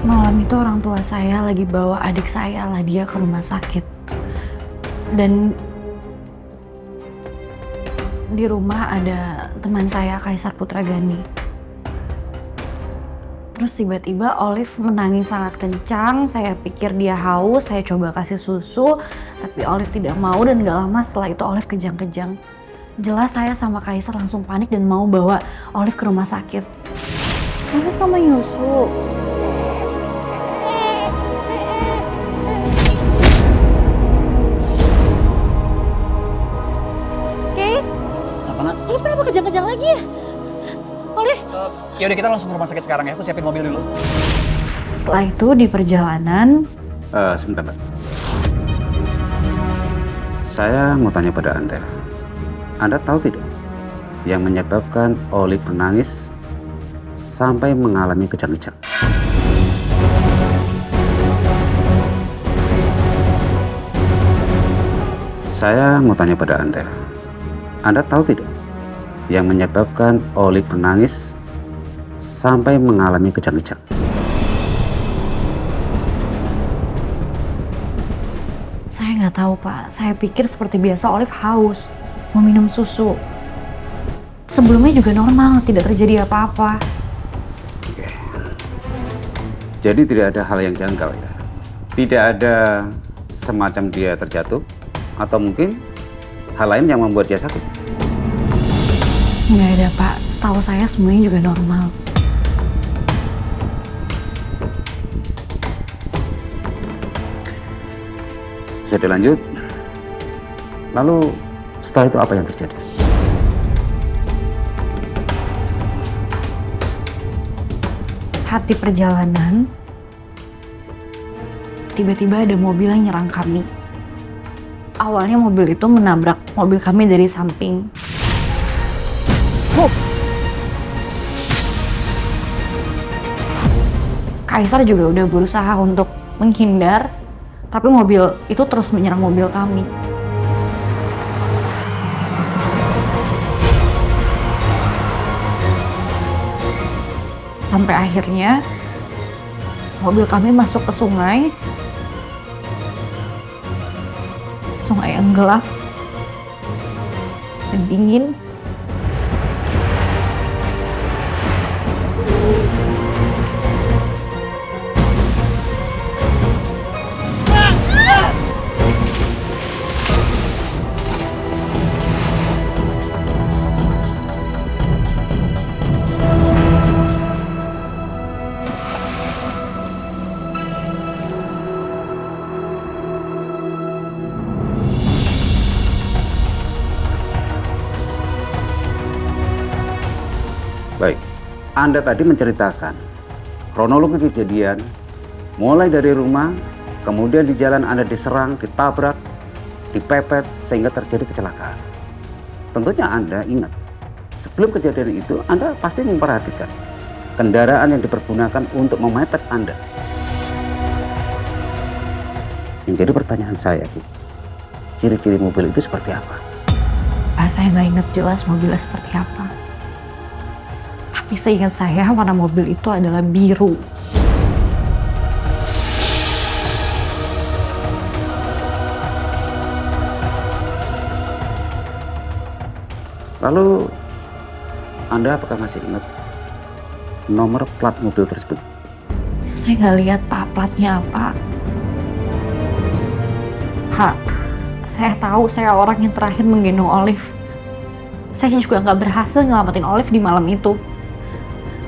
Malam itu orang tua saya lagi bawa adik saya Ladia ke rumah sakit. Dan di rumah ada teman saya Kaisar Putragani. Terus tiba-tiba Olive menangis sangat kencang. Saya pikir dia haus, saya coba kasih susu, tapi Olive tidak mau dan gak lama setelah itu Olive kejang-kejang. Jelas saya sama Kaisar langsung panik dan mau bawa Olive ke rumah sakit. Olive kamu nyusu. Olive kenapa kejang-kejang lagi ya? Olive? Yaudah kita langsung ke rumah sakit sekarang ya, aku siapin mobil dulu. Setelah itu di perjalanan... Sebentar, Mbak. Saya mau tanya pada Anda. Anda tahu tidak yang menyebabkan Olive menangis sampai mengalami kejang-kejang? Saya mau tanya pada Anda. Anda tahu tidak yang menyebabkan Olive menangis sampai mengalami kejang-kejang? Saya nggak tahu, Pak. Saya pikir seperti biasa Olive haus, mau minum susu. Sebelumnya juga normal, tidak terjadi apa-apa. Oke. Jadi tidak ada hal yang janggal ya? Tidak ada semacam dia terjatuh atau mungkin hal lain yang membuat dia sakit? Nggak ada, Pak. Setahu saya semuanya juga normal. Bisa dilanjut? Lalu setelah itu apa yang terjadi? Saat di perjalanan, tiba-tiba ada mobil yang nyerang kami. Awalnya mobil itu menabrak mobil kami dari samping. Kaisar juga udah berusaha untuk menghindar, tapi mobil itu terus menyerang mobil kami. Sampai akhirnya mobil kami masuk ke sungai. Sungai yang gelap dan dingin. Baik, Anda tadi menceritakan kronologi kejadian mulai dari rumah, kemudian di jalan Anda diserang, ditabrak, dipepet sehingga terjadi kecelakaan. Tentunya Anda ingat, sebelum kejadian itu Anda pasti memperhatikan kendaraan yang dipergunakan untuk memepet Anda. Yang jadi pertanyaan saya, Bu, ciri-ciri mobil itu seperti apa? Pak, saya nggak ingat jelas mobilnya seperti apa. Tapi seingat saya warna mobil itu adalah biru. Lalu Anda apakah masih ingat nomor plat mobil tersebut? Saya nggak lihat Pak platnya apa. Pak, saya tahu saya orang yang terakhir menggendong Olive. Saya juga nggak berhasil nyelamatin Olive di malam itu.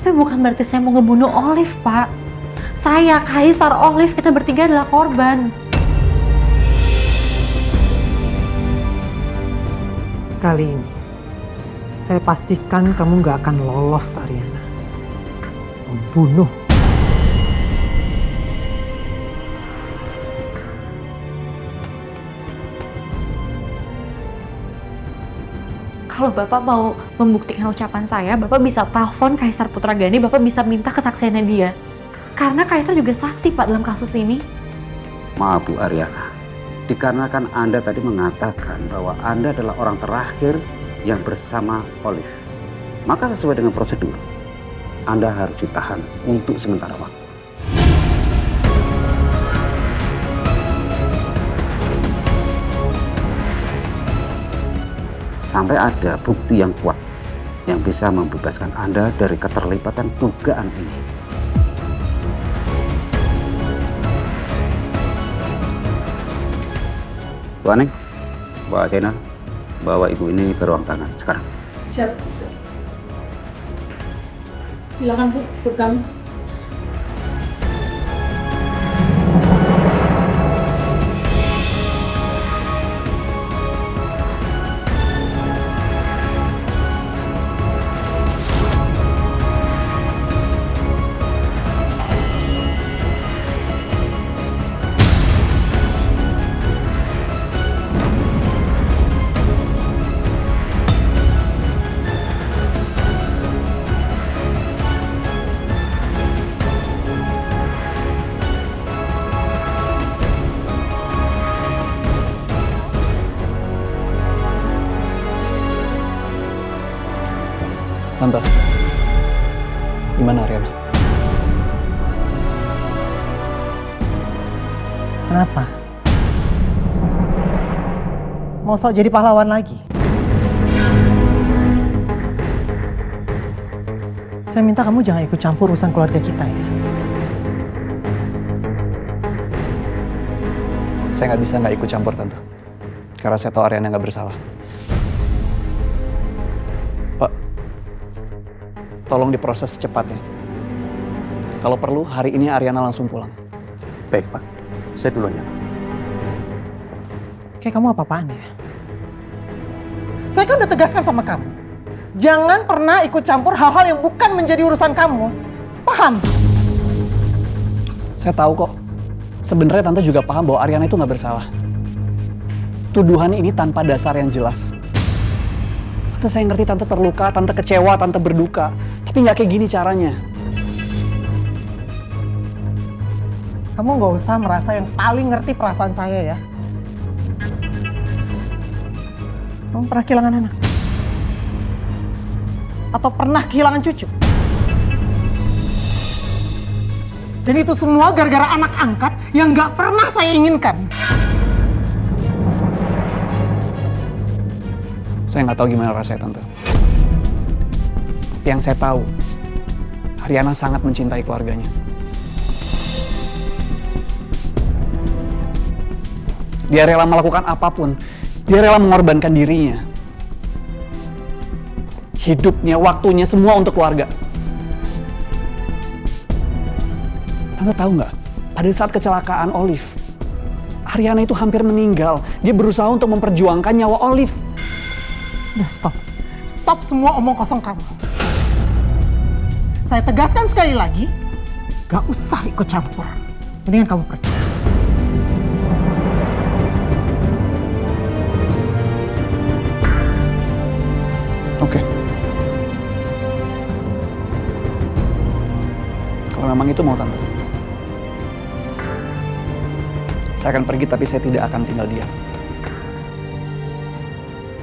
Tapi bukan berarti saya mau ngebunuh Olive, Pak. Saya, Kaisar, Olive, kita bertiga adalah korban. Kali ini, saya pastikan kamu gak akan lolos, Ariana. Membunuh. Kalau Bapak mau membuktikan ucapan saya, Bapak bisa telepon Kaisar Putragani, Bapak bisa minta kesaksiannya dia. Karena Kaisar juga saksi, Pak, dalam kasus ini. Maaf Bu Ariana, dikarenakan Anda tadi mengatakan bahwa Anda adalah orang terakhir yang bersama Olive. Maka sesuai dengan prosedur, Anda harus ditahan untuk sementara waktu. sampai ada bukti yang kuat yang bisa membebaskan Anda dari keterlibatan dugaan ini. Bu Aneng, Mbak Sena, bawa ibu ini ke ruang tahanan sekarang. Siap. Silakan Bu, ikut kami. Tante, gimana Ariana? Kenapa? Mau sok jadi pahlawan lagi? Saya minta kamu jangan ikut campur urusan keluarga kita ya. Saya nggak bisa nggak ikut campur Tante. Karena saya tahu Ariana nggak bersalah. Pak, tolong diproses secepatnya. Kalau perlu, hari ini Ariana langsung pulang. Baik Pak, saya duluan ya. Kayak kamu apa-apaan ya? Saya kan udah tegaskan sama kamu. Jangan pernah ikut campur hal-hal yang bukan menjadi urusan kamu. Paham? Saya tahu kok. Sebenarnya Tante juga paham bahwa Ariana itu nggak bersalah. Tuduhan ini tanpa dasar yang jelas. Tante, saya ngerti Tante terluka, Tante kecewa, Tante berduka. Tapi nggak kayak gini caranya. Kamu nggak usah merasa yang paling ngerti perasaan saya ya. Kamu pernah kehilangan anak? Atau pernah kehilangan cucu? Dan itu semua gara-gara anak angkat yang nggak pernah saya inginkan. Saya nggak tahu gimana rasanya Tante. Tapi yang saya tahu, Ariana sangat mencintai keluarganya. Dia rela melakukan apapun. Dia rela mengorbankan dirinya. Hidupnya, waktunya, semua untuk keluarga. Tante tahu nggak? Pada saat kecelakaan Olive, Ariana itu hampir meninggal. Dia berusaha untuk memperjuangkan nyawa Olive. Udah stop. Stop semua omong kosong kamu. Saya tegaskan sekali lagi, gak usah ikut campur. Mendingan kamu pergi. Oke. Kalau memang itu mau Tante. Saya akan pergi tapi saya tidak akan tinggal diam.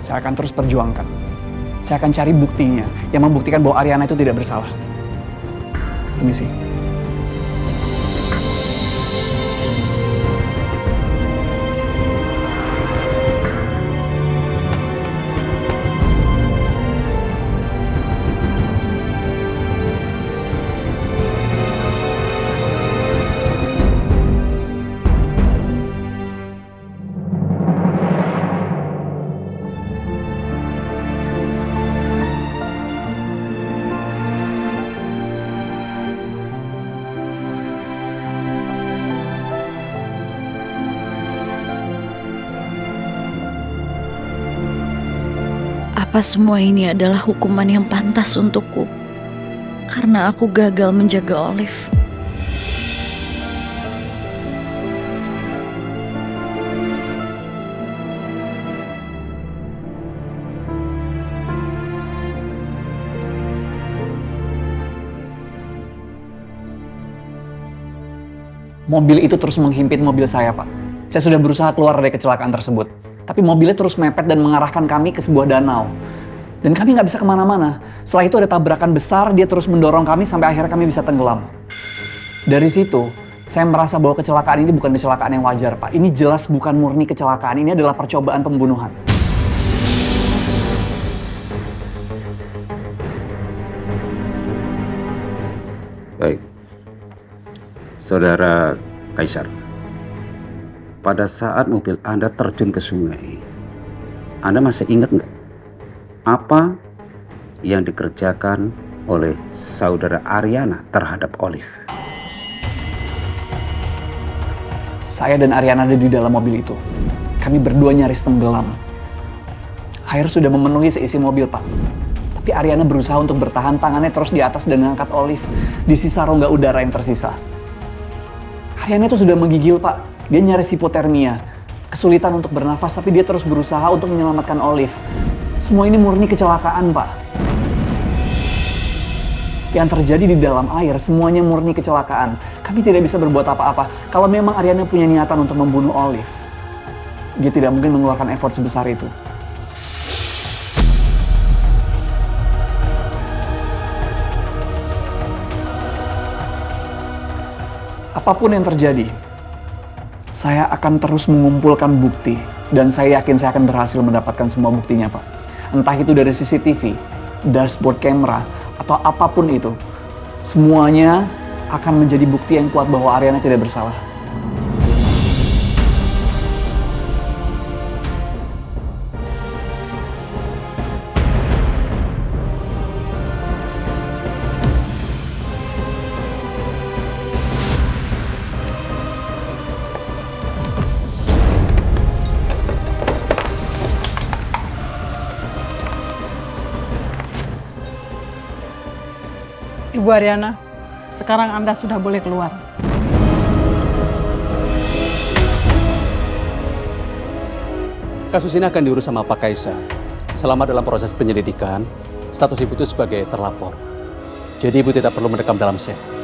Saya akan terus perjuangkan. Saya akan cari buktinya yang membuktikan bahwa Ariana itu tidak bersalah. Permisi. Apa semua ini adalah hukuman yang pantas untukku? Karena aku gagal menjaga Olive. Mobil itu terus menghimpit mobil saya, Pak. Saya sudah berusaha keluar dari kecelakaan tersebut. Tapi mobilnya terus mepet dan mengarahkan kami ke sebuah danau. Dan kami nggak bisa kemana-mana. Setelah itu ada tabrakan besar, dia terus mendorong kami sampai akhirnya kami bisa tenggelam. Dari situ, saya merasa bahwa kecelakaan ini bukan kecelakaan yang wajar, Pak. Ini jelas bukan murni kecelakaan, ini adalah percobaan pembunuhan. Saudara Kaisar, pada saat mobil Anda terjun ke sungai, Anda masih ingat nggak apa yang dikerjakan oleh saudara Ariana terhadap Olive? Saya dan Ariana ada di dalam mobil itu. Kami berdua nyaris tenggelam. Air sudah memenuhi seisi mobil, Pak. Tapi Ariana berusaha untuk bertahan, tangannya terus di atas dan mengangkat Olive di sisa rongga udara yang tersisa. Ariana itu sudah menggigil, Pak. Dia nyaris hipotermia. Kesulitan untuk bernafas, tapi dia terus berusaha untuk menyelamatkan Olive. Semua ini murni kecelakaan, Pak. Yang terjadi di dalam air, semuanya murni kecelakaan. Kami tidak bisa berbuat apa-apa. Kalau memang Ariana punya niatan untuk membunuh Olive, dia tidak mungkin mengeluarkan effort sebesar itu. Apapun yang terjadi, saya akan terus mengumpulkan bukti. Dan saya yakin saya akan berhasil mendapatkan semua buktinya, Pak. Entah itu dari CCTV, dashboard camera, atau apapun itu. Semuanya akan menjadi bukti yang kuat bahwa Ariana tidak bersalah. Ibu Ariana, sekarang Anda sudah boleh keluar. Kasus ini akan diurus sama Pak Kaisar. Selama dalam proses penyelidikan, status Ibu itu sebagai terlapor. Jadi Ibu tidak perlu mendekam dalam sel.